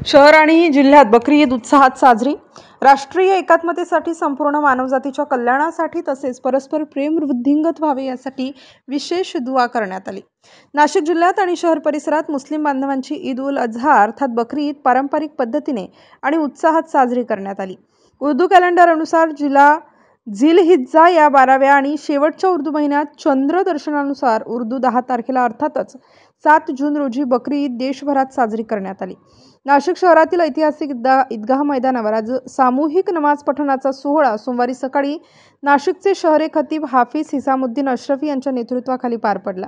शहर आणि जिल्ह्यात बकरी ईद उत्साहात साजरी। राष्ट्रीय एकात्मतेसाठी, संपूर्ण मानवजातीच्या कल्याणासाठी तसेच परस्पर प्रेम वृद्धिंगत व्हावे यासाठी विशेष दुआ करण्यात आली। नाशिक जिल्ह्यात आणि शहर परिसरात मुस्लिम बांधवांची ईद उल अजहा अर्थात बकरी ईद पारंपरिक पद्धतीने आणि उत्साहात साजरी करण्यात आली। उर्दू कॅलेंडर अनुसार झिलहिज्जा या 12व्या आणि शेवटच्या उर्दू महिन्यात चंद्र दर्शनानुसार उर्दू 10 तारखेला अर्थातच 7 जून रोजी बकरी ईद देशभरात साजरी करण्यात आली। नाशिक शहरातील ऐतिहासिक ईदगाह मैदानावर आज सामूहिक नमाज पठणाचा सोहळा सोमवारी सकाळी नाशिकचे शहरे खतीब हाफिज हिसामुद्दीन अशरफी यांच्या नेतृत्वाखाली पार पडला।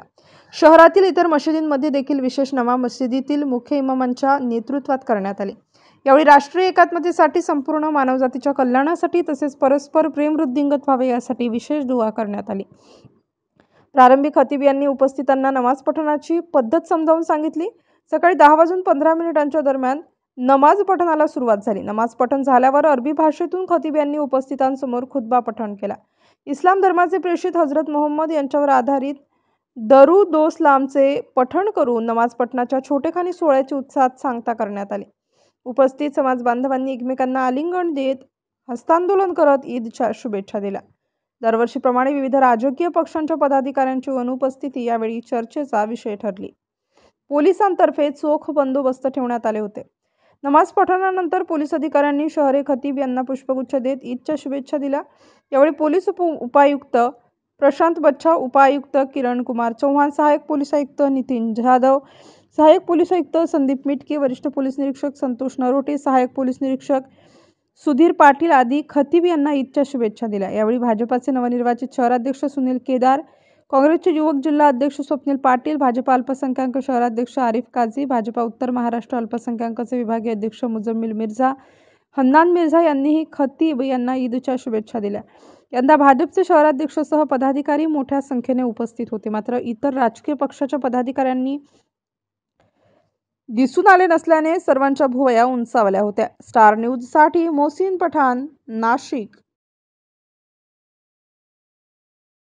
शहरातील इतर मशिदींमध्ये देखील विशेष नमाज मशिदीतील मुख्य इमामांच्या नेतृत्वात करण्यात आले। यावेळी राष्ट्रीय एकात्मतेसाठी, संपूर्ण मानवजातीच्या कल्याणासाठी तसेच परस्पर प्रेम वृद्धिंगत व्हावे यासाठी विशेष दुआ करण्यात आली। प्रारंभी खतीब यांनी उपस्थितांना नमाज पठणाची पद्धत समजावून सांगितली। सकाळी 10:15 दरम्यान नमाज पठणाला सुरुवात झाली। नमाज पठण झाल्यावर अरबी भाषेतून खतीब यांनी उपस्थितांसमोर खुतबा पठण केला। इस्लाम धर्माचे प्रेषित हजरत मोहम्मद यांच्यावर आधारित दरूदोसलामचे पठण करून नमाज पठणाच्या छोटेखानी सोहळ्याची उत्साहात सांगता करण्यात आली। उपस्थित समाज बांधवांनी एकमेकांना आलिंगन देत हस्तांदोलन करत ईदच्या शुभेच्छा दिल्या। दरवर्षीप्रमाणे विविध राजकीय पक्षांच्या पदाधिकाऱ्यांची अनुपस्थिती यावेळी चर्चेचा विषय ठरली। पोलिसांतर्फे चोख बंदोबस्त ठेवण्यात आले होते। नमाज पठणानंतर पोलीस अधिकाऱ्यांनी शहरे खतीब यांना पुष्पगुच्छ देत ईदच्या शुभेच्छा दिल्या। यावेळी पोलीस उपायुक्त प्रशांत बच्छा, उपायुक्त किरण कुमार चौहान, सहाय्यक पोलीस आयुक्त नितीन जाधव, सहाय्यक पोलीस आयुक्त संदीप मिटके, वरिष्ठ पोलीस निरीक्षक संतोष नरोटे, सहाय्यक पोलीस निरीक्षक सुधीर पाटील आदी खतीब यांना ईदच्या शुभेच्छा दिल्या। यावेळी भाजपाचे नवनिर्वाचित शहराध्यक्ष सुनील केदार, काँग्रेसचे युवक जिल्हा अध्यक्ष स्वप्नील पाटील, भाजपा अल्पसंख्याक शहराध्यक्ष आरिफ काझी, भाजपा उत्तर महाराष्ट्र अल्पसंख्याकांचे विभागीय अध्यक्ष मुजम्मिल मिर्झा, हन्नान मिर्झा यांनीही खतीब यांना ईदच्या शुभेच्छा दिल्या। यंदा भाजपचे शहराध्यक्षसह पदाधिकारी मोठ्या संख्येने उपस्थित होते, मात्र इतर राजकीय पक्षाच्या पदाधिकाऱ्यांनी दिसून आले नसल्याने सर्वांच्या भुवया उंचावल्या होत्या। स्टार न्यूजसाठी मोहसिन पठाण, नाशिक।